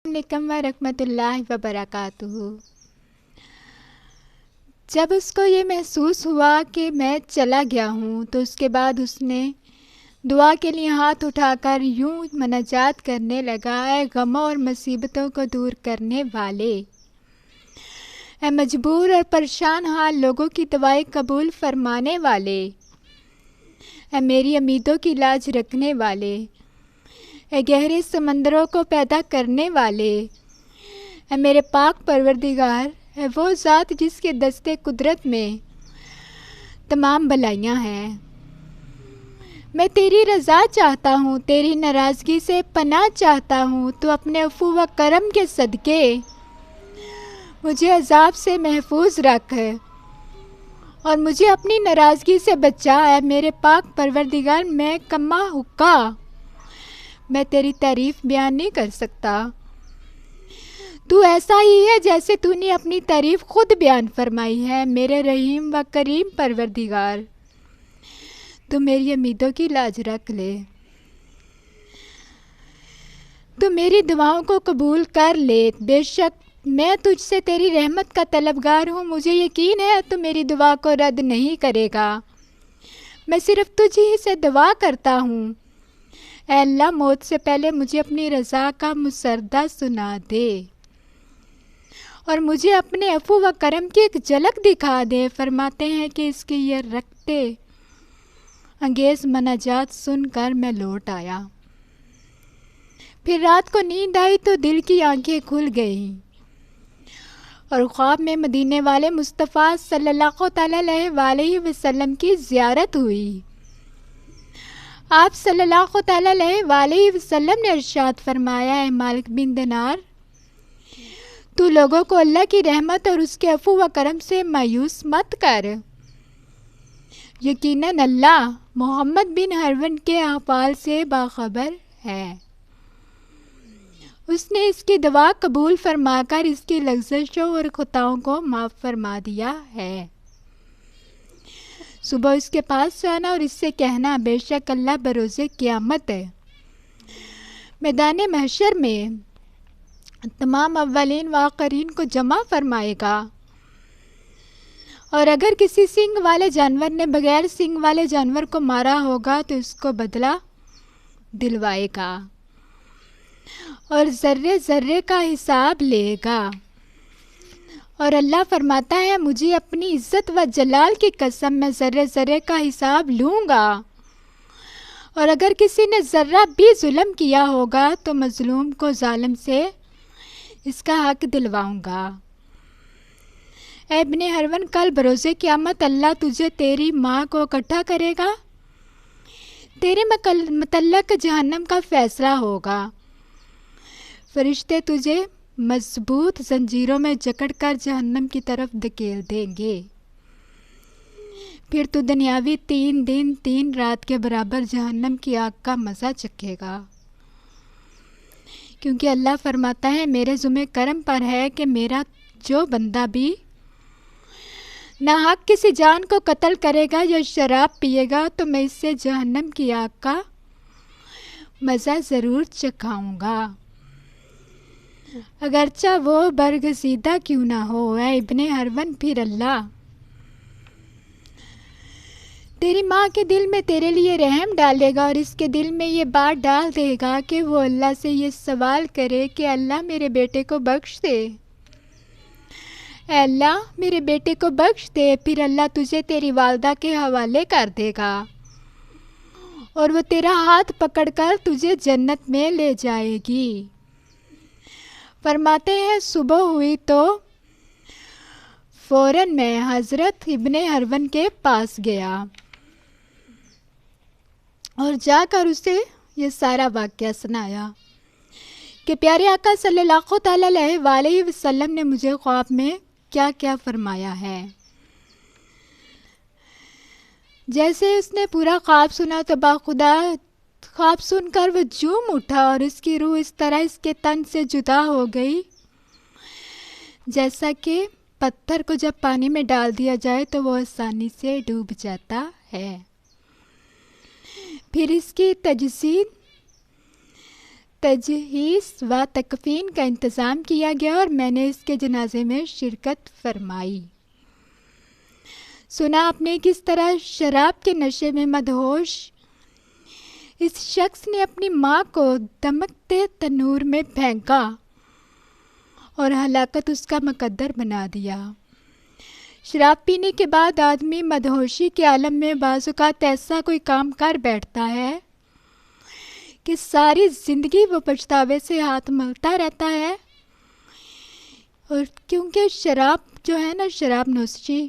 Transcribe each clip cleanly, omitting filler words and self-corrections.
علیکم ورحمۃ اللہ وبرکاتہ۔ جب اس کو یہ محسوس ہوا کہ میں چلا گیا ہوں تو اس کے بعد اس نے دعا کے لیے ہاتھ اٹھا کر یوں مناجات کرنے لگا: اے غموں اور مصیبتوں کو دور کرنے والے، اے مجبور اور پریشان حال لوگوں کی دعائیں قبول فرمانے والے، اے میری امیدوں کی لاج رکھنے والے، اے گہرے سمندروں کو پیدا کرنے والے، اے میرے پاک پروردگار، اے وہ ذات جس کے دستے قدرت میں تمام بلائیاں ہیں۔ میں تیری رضا چاہتا ہوں، تیری ناراضگی سے پناہ چاہتا ہوں۔ تو اپنے عفو و کرم کے صدقے مجھے عذاب سے محفوظ رکھ اور مجھے اپنی ناراضگی سے بچا۔ اے میرے پاک پروردگار، میں کما حقہ، میں تیری تعریف بیان نہیں کر سکتا۔ تو ایسا ہی ہے جیسے تو نے اپنی تعریف خود بیان فرمائی ہے۔ میرے رحیم و کریم پروردگار، تو میری امیدوں کی لاج رکھ لے، تو میری دعاؤں کو قبول کر لے۔ بے شک میں تجھ سے تیری رحمت کا طلبگار ہوں، مجھے یقین ہے تو میری دعا کو رد نہیں کرے گا۔ میں صرف تجھ ہی سے دعا کرتا ہوں۔ اے اللہ، موت سے پہلے مجھے اپنی رضا کا مسردہ سنا دے اور مجھے اپنے عفو و کرم کی ایک جھلک دکھا دے۔ فرماتے ہیں کہ اس کی یہ رکھتے انگیز مناجات سن کر میں لوٹ آیا۔ پھر رات کو نیند آئی تو دل کی آنکھیں کھل گئیں اور خواب میں مدینے والے مصطفیٰ صلی اللہ تعالیٰ علیہ وسلم کی زیارت ہوئی۔ آپ صلی اللہ تعالیٰ علیہ وسلم نے ارشاد فرمایا: اے مالک بن دینار، تو لوگوں کو اللہ کی رحمت اور اس کے عفو و کرم سے مایوس مت کر۔ یقیناً اللہ محمد بن ہرون کے احوال سے باخبر ہے۔ اس نے اس کی دعا قبول فرما کر اس کی لغزشوں اور خطاؤں کو معاف فرما دیا ہے۔ صبح اس کے پاس جانا اور اس سے کہنا: بے شک اللہ بروز قیامت میدان محشر میں تمام اولین و آخرین کو جمع فرمائے گا، اور اگر کسی سینگ والے جانور نے بغیر سینگ والے جانور کو مارا ہوگا تو اس کو بدلہ دلوائے گا اور ذرے ذرے کا حساب لے گا۔ اور اللہ فرماتا ہے: مجھے اپنی عزت و جلال کی قسم، میں ذرے ذرے کا حساب لوں گا، اور اگر کسی نے ذرہ بھی ظلم کیا ہوگا تو مظلوم کو ظالم سے اس کا حق دلواؤں گا۔ اے ابن ہرون، کل بروز قیامت اللہ تجھے تیری ماں کو اکٹھا کرے گا، تیرے متعلق جہنم کا فیصلہ ہوگا، فرشتے تجھے مضبوط زنجیروں میں جکڑ کر جہنم کی طرف دھکیل دیں گے، پھر تو دنیاوی 3 دن 3 رات کے برابر جہنم کی آگ کا مزہ چکھے گا۔ کیونکہ اللہ فرماتا ہے: میرے ذمہ کرم پر ہے کہ میرا جو بندہ بھی ناحق کسی جان کو قتل کرے گا یا شراب پیے گا تو میں اس سے جہنم کی آگ کا مزہ ضرور چکھاؤں گا، اگرچہ وہ برگزیدہ کیوں نہ ہو۔ اے ابن ہرون، پھر اللہ تیری ماں کے دل میں تیرے لیے رحم ڈالے گا اور اس کے دل میں یہ بات ڈال دے گا کہ وہ اللہ سے یہ سوال کرے کہ اللہ میرے بیٹے کو بخش دے، اے اللہ میرے بیٹے کو بخش دے۔ پھر اللہ تجھے تیری والدہ کے حوالے کر دے گا اور وہ تیرا ہاتھ پکڑ کر تجھے جنت میں لے جائے گی۔ فرماتے ہیں صبح ہوئی تو فوراً میں حضرت ابن ہرون کے پاس گیا اور جا کر اسے یہ سارا واقعہ سنایا کہ پیارے آقا صلی اللہ تعالیٰ علیہ وسلم نے مجھے خواب میں کیا کیا فرمایا ہے۔ جیسے اس نے پورا خواب سنا تو باخدا خواب سن کر وہ جھوم اٹھا اور اس کی روح اس طرح اس کے تن سے جدا ہو گئی جیسا کہ پتھر کو جب پانی میں ڈال دیا جائے تو وہ آسانی سے ڈوب جاتا ہے۔ پھر اس کی تجسید تجہیز و تکفین کا انتظام کیا گیا اور میں نے اس کے جنازے میں شرکت فرمائی۔ سنا آپ نے کس طرح شراب کے نشے میں مدہوش اس شخص نے اپنی ماں کو دمکتے تنور میں پھینکا اور ہلاکت اس کا مقدر بنا دیا۔ شراب پینے کے بعد آدمی مدہوشی کے عالم میں بعض اوقات ایسا کوئی کام کر بیٹھتا ہے کہ ساری زندگی وہ پچھتاوے سے ہاتھ ملتا رہتا ہے، اور کیونکہ شراب جو ہے نا، شراب نوشی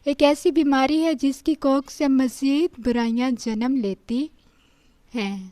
ایک ایسی بیماری ہے جس کی کوکھ سے مزید برائیاں جنم لیتی ہیں۔